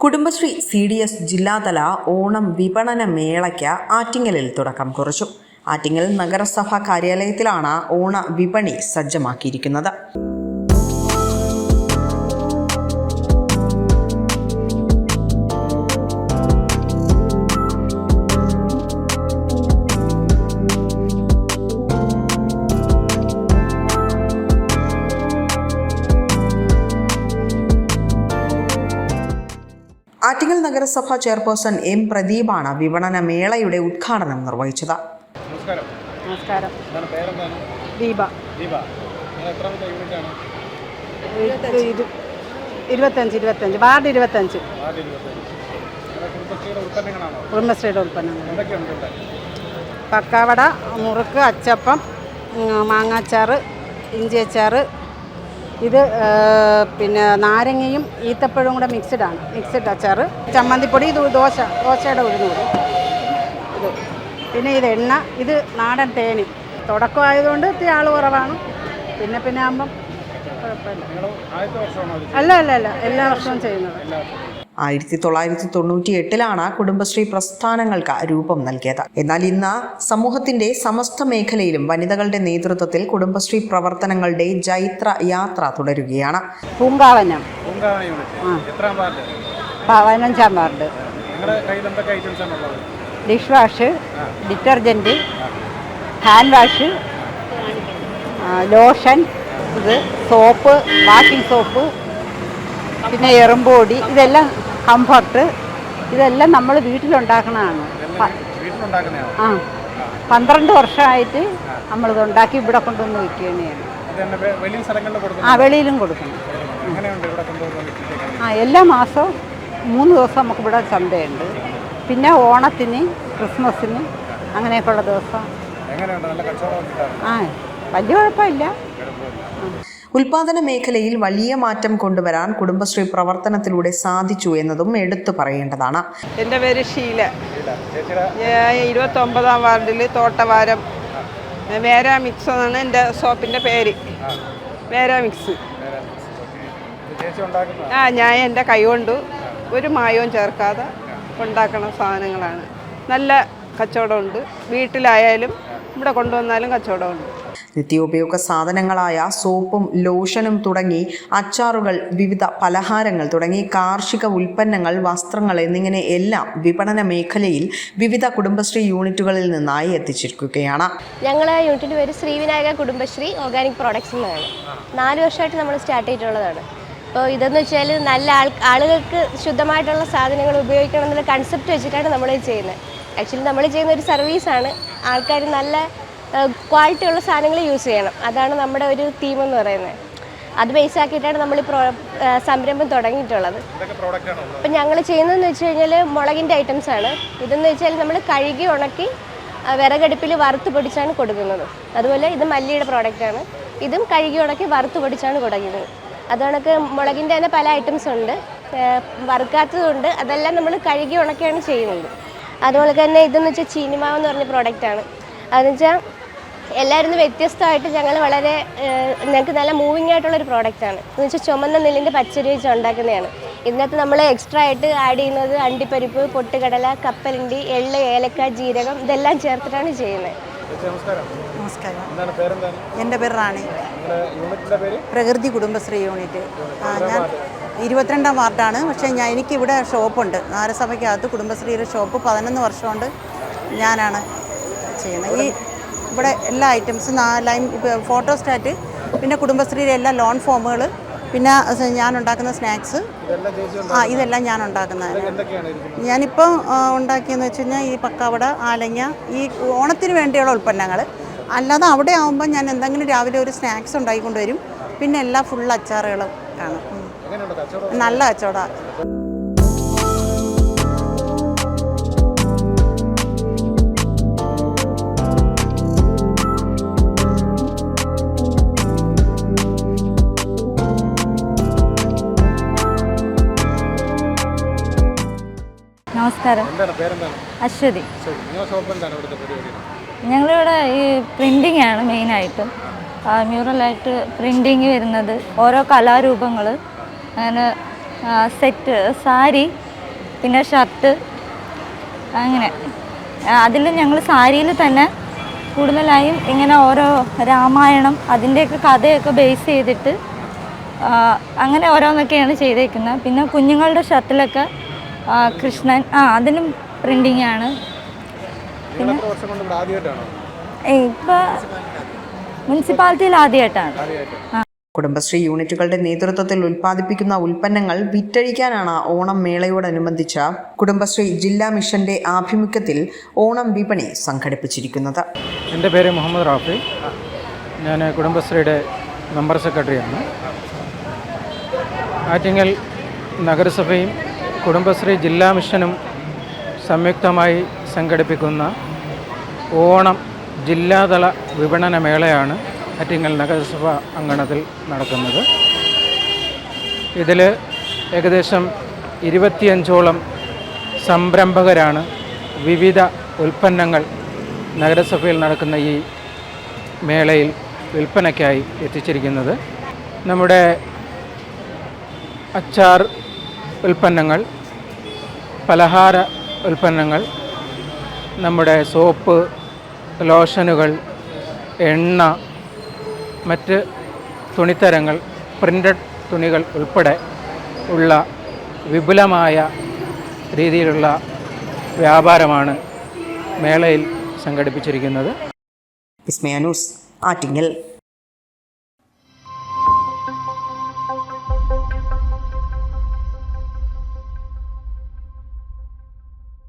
Kudumbashree CDS ജില്ലാതല ഓണം വിപണന മേളയ്ക്ക് ആറ്റിങ്ങലിൽ തുടക്കം കുറിച്ചു. ആറ്റിങ്ങൽ നഗരസഭാ കാര്യാലയത്തിലാണ് ഓണ വിപണി സജ്ജമാക്കിയിരിക്കുന്നത്. ആറ്റിങ്ങൽ നഗരസഭാ ചെയർപേഴ്സൺ M. പ്രദീപാണ് വിപണന മേളയുടെ ഉദ്ഘാടനം നിർവഹിച്ചത്. നമസ്കാരം. ദീപ. 25 വാർഡ് 25. കുടുംബശ്രീയുടെ ഉൽപ്പന്നങ്ങൾ പക്കാവട, മുറുക്ക്, അച്ചപ്പം, മാങ്ങാച്ചാറ്, ഇഞ്ചി അച്ചാറ്, ഇത് പിന്നെ നാരങ്ങയും ഈത്തപ്പഴവും കൂടെ മിക്സ്ഡ് അച്ചാറ്, ചമ്മന്തിപ്പൊടി, ഇത് ദോശയുടെ ഉഴുന്നുകൂടി, ഇത് പിന്നെ ഇത് എണ്ണ, ഇത് നാടൻ തേന്. തുടക്കമായതുകൊണ്ട് ഇത്തിരി ആൾ കുറവാണ്. പിന്നെ ആകുമ്പം കുഴപ്പമില്ല. അല്ല എല്ലാ വർഷവും ചെയ്യുന്നത്. 1998 കുടുംബശ്രീ പ്രസ്ഥാനങ്ങൾക്ക് രൂപം നൽകിയത്. എന്നാൽ ഇന്ന് സമൂഹത്തിന്റെ സമസ്ത മേഖലയിലും വനിതകളുടെ നേതൃത്വത്തിൽ കുടുംബശ്രീ പ്രവർത്തനങ്ങളുടെ ജൈത്ര യാത്ര തുടരുകയാണ്. പൂങ്കാവനം 15-ാം ward. Dish wash, detergent, hand wash, lotion, ഇത് സോപ്പ്, വാഷിംഗ് സോപ്പ്, പിന്നെ എറുമ്പൊടി, ഇതെല്ലാം കംഫർട്ട്, ഇതെല്ലാം നമ്മൾ വീട്ടിലുണ്ടാക്കണതാണ്. 12 വർഷമായിട്ട് നമ്മളിത് ഉണ്ടാക്കി ഇവിടെ കൊണ്ടുവന്ന് വയ്ക്കുകയാണ്. വെളിയിലും കൊടുക്കണം. എല്ലാ മാസവും 3 ദിവസം നമുക്ക് ഇവിടെ ചന്തയുണ്ട്. പിന്നെ ഓണത്തിന്, ക്രിസ്മസിന്, അങ്ങനെയൊക്കെയുള്ള ദിവസം വലിയ കുഴപ്പമില്ല. ഉൽപാദന മേഖലയിൽ വലിയ മാറ്റം കൊണ്ടുവരാൻ കുടുംബശ്രീ പ്രവർത്തനത്തിലൂടെ സാധിച്ചു എന്നതും എടുത്തു പറയേണ്ടതാണ്. എൻ്റെ പേര് ഷീല. 29-ാം വാർഡിൽ തോട്ടവാരം വേരാ മിക്സ് എന്നാണ് എൻ്റെ ഷോപ്പിൻ്റെ പേര്. വേരാ മിക്സ്. ഞാൻ എൻ്റെ കൈകൊണ്ട് ഒരു മായവും ചേർക്കാതെ ഉണ്ടാക്കുന്ന സാധനങ്ങളാണ്. നല്ല കച്ചവടമുണ്ട്. വീട്ടിലായാലും ഇവിടെ കൊണ്ടുവന്നാലും കച്ചവടമുണ്ട്. നിത്യോപയോഗ സാധനങ്ങളായ സോപ്പും ലോഷനും തുടങ്ങി അച്ചാറുകൾ, വിവിധ പലഹാരങ്ങൾ തുടങ്ങി കാർഷിക ഉൽപ്പന്നങ്ങൾ, വസ്ത്രങ്ങൾ എന്നിങ്ങനെ എല്ലാം വിപണന മേഖലയിൽ വിവിധ കുടുംബശ്രീ യൂണിറ്റുകളിൽ നിന്നായി എത്തിച്ചിരിക്കുകയാണ്. ഞങ്ങളെ യൂണിറ്റിൻ്റെ പേര് ശ്രീവിനായക കുടുംബശ്രീ ഓർഗാനിക് പ്രോഡക്ട്സ് എന്നാണ്. 4 വർഷമായിട്ട് നമ്മൾ സ്റ്റാർട്ട് ചെയ്തിട്ടുള്ളതാണ്. അപ്പോൾ ഇതെന്ന് വെച്ചാൽ നല്ല ആളുകൾക്ക് ശുദ്ധമായിട്ടുള്ള സാധനങ്ങൾ ഉപയോഗിക്കണം എന്നുള്ള കൺസെപ്റ്റ് വെച്ചിട്ടാണ് നമ്മൾ ചെയ്യുന്നത്. ആക്ച്വലി നമ്മൾ ചെയ്യുന്ന ഒരു സർവീസാണ്. ആൾക്കാർ നല്ല ക്വാളിറ്റി ഉള്ള സാധനങ്ങൾ യൂസ് ചെയ്യണം. അതാണ് നമ്മുടെ ഒരു തീം എന്ന് പറയുന്നത്. അത് ബേസ് ആക്കിയിട്ടാണ് നമ്മൾ ഈ സംരംഭം തുടങ്ങിയിട്ടുള്ളത്. അപ്പം ഞങ്ങൾ ചെയ്യുന്നതെന്ന് വെച്ച് കഴിഞ്ഞാൽ മുളകിൻ്റെ ഐറ്റംസാണ്. ഇതെന്ന് വെച്ചാൽ നമ്മൾ കഴുകി ഉണക്കി വിറകടുപ്പിൽ വറുത്ത് പൊടിച്ചാണ് കൊടുക്കുന്നത്. അതുപോലെ ഇത് മല്ലിയുടെ പ്രോഡക്റ്റാണ്. ഇതും കഴുകി ഉണക്കി വറുത്ത് പൊടിച്ചാണ് കൊടുക്കുന്നത്. അതുകൊണ്ടൊക്കെ മുളകിൻ്റെ തന്നെ പല ഐറ്റംസ് ഉണ്ട്. വറുക്കാത്തതുണ്ട്. അതെല്ലാം നമ്മൾ കഴുകി ഉണക്കിയാണ് ചെയ്യുന്നത്. അതുപോലെ തന്നെ ഇതെന്ന് വെച്ചാൽ ചീനിമാവെന്ന് പറഞ്ഞ പ്രോഡക്റ്റാണ്. അതെന്ന് വെച്ചാൽ എല്ലാവരും വ്യത്യസ്തമായിട്ട് ഞങ്ങൾ വളരെ ഞങ്ങൾക്ക് നല്ല മൂവിങ് ആയിട്ടുള്ളൊരു പ്രോഡക്റ്റാണ്. എന്ന് വെച്ചാൽ ചുമന്ന നെല്ലിൻ്റെ പച്ചരി വെച്ച് ഉണ്ടാക്കുന്നതാണ്. ഇതിനകത്ത് നമ്മൾ എക്സ്ട്രാ ആയിട്ട് ആഡ് ചെയ്യുന്നത് അണ്ടിപ്പരിപ്പ്, പൊട്ടുകടല, കപ്പലണ്ടി, എള്ള്, ഏലക്ക, ജീരകം, ഇതെല്ലാം ചേർത്തിട്ടാണ് ചെയ്യുന്നത്. നമസ്കാരം. എൻ്റെ പേര് റാണി. പ്രകൃതി കുടുംബശ്രീ യൂണിറ്റ്. ഞാൻ 22-ാം വാർഡാണ്. പക്ഷേ എനിക്കിവിടെ ഷോപ്പുണ്ട്. നഗരസഭയ്ക്കകത്ത് കുടുംബശ്രീയുടെ ഷോപ്പ് 11 വർഷം കൊണ്ട് ഞാനാണ് ചെയ്യുന്നത്. ഇവിടെ എല്ലാ ഐറ്റംസും ലൈം, ഫോട്ടോസ്റ്റാറ്റ്, പിന്നെ കുടുംബശ്രീയിലെ എല്ലാ ലോൺ ഫോമുകൾ, പിന്നെ ഞാൻ ഉണ്ടാക്കുന്ന സ്നാക്സ്, ഇതെല്ലാം ഞാൻ ഉണ്ടാക്കുന്നതാണ്. ഞാനിപ്പോൾ ഉണ്ടാക്കിയെന്ന് വെച്ച് കഴിഞ്ഞാൽ ഈ പക്കാവട, ആലങ്ങ, ഈ ഓണത്തിന് വേണ്ടിയുള്ള ഉൽപ്പന്നങ്ങൾ. അല്ലാതെ അവിടെ ആകുമ്പോൾ ഞാൻ എന്തെങ്കിലും രാവിലെ ഒരു സ്നാക്സ് ഉണ്ടാക്കിക്കൊണ്ട് വരും. പിന്നെ എല്ലാ ഫുൾ അച്ചാറുകളും കാണും. നല്ല കച്ചവടമാണ്. നമസ്കാരം. അശ്വതി. ഞങ്ങളിവിടെ ഈ പ്രിൻറ്റിംഗ് ആണ് മെയിനായിട്ടും. മ്യൂറലായിട്ട് പ്രിൻറ്റിങ് വരുന്നത് ഓരോ കലാരൂപങ്ങൾ, അങ്ങനെ സെറ്റ്, സാരി, പിന്നെ ഷർട്ട് അങ്ങനെ. അതിൽ ഞങ്ങൾ സാരിയിൽ തന്നെ കൂടുതലായും ഇങ്ങനെ ഓരോ രാമായണം അതിൻ്റെയൊക്കെ കഥയൊക്കെ ബേസ് ചെയ്തിട്ട് അങ്ങനെ ഓരോന്നൊക്കെയാണ് ചെയ്തേക്കുന്നത്. പിന്നെ കുഞ്ഞുങ്ങളുടെ ഷർട്ടിലൊക്കെ കൃഷ്ണൻ അതിനും പ്രിൻറ്റിങ് ആണ്. പിന്നെ ഇപ്പോൾ മുനിസിപ്പാലിറ്റിയിൽ ആദ്യമായിട്ടാണ്. കുടുംബശ്രീ യൂണിറ്റുകളുടെ നേതൃത്വത്തിൽ ഉൽപ്പാദിപ്പിക്കുന്ന ഉൽപ്പന്നങ്ങൾ വിറ്റഴിക്കാനാണ് ഓണം മേളയോടനുബന്ധിച്ച് കുടുംബശ്രീ ജില്ലാ മിഷന്റെ ആഭിമുഖ്യത്തിൽ ഓണം വിപണി സംഘടിപ്പിച്ചിരിക്കുന്നത്. എൻ്റെ പേര് മുഹമ്മദ് റാഫി. ഞാൻ കുടുംബശ്രീയുടെ മെമ്പർ സെക്രട്ടറിയാണ്. ആറ്റിങ്ങൽ നഗരസഭയും കുടുംബശ്രീ ജില്ലാ മിഷനും സംയുക്തമായി സംഘടിപ്പിക്കുന്ന ഓണം ജില്ലാതല വിപണന മേളയാണ് ആറ്റിങ്ങൽ നഗരസഭ അങ്കണത്തിൽ നടക്കുന്നത്. ഇതിൽ ഏകദേശം 25ഓളം സംരംഭകരാണ് വിവിധ ഉൽപ്പന്നങ്ങൾ നഗരസഭയിൽ നടക്കുന്ന ഈ മേളയിൽ വിൽപ്പനയ്ക്കായി എത്തിച്ചിരിക്കുന്നത്. നമ്മുടെ അച്ചാർ ഉൽപ്പന്നങ്ങൾ, പലഹാര ഉൽപ്പന്നങ്ങൾ, നമ്മുടെ സോപ്പ്, ലോഷനുകൾ, എണ്ണ, മറ്റ് തുണിത്തരങ്ങൾ, പ്രിൻ്റഡ് തുണികൾ ഉൾപ്പെടെ ഉള്ള വിപുലമായ രീതിയിലുള്ള വ്യാപാരമാണ് മേളയിൽ സംഘടിപ്പിച്ചിരിക്കുന്നത്. വിസ്മയ ന്യൂസ്, ആറ്റിങ്ങൽ.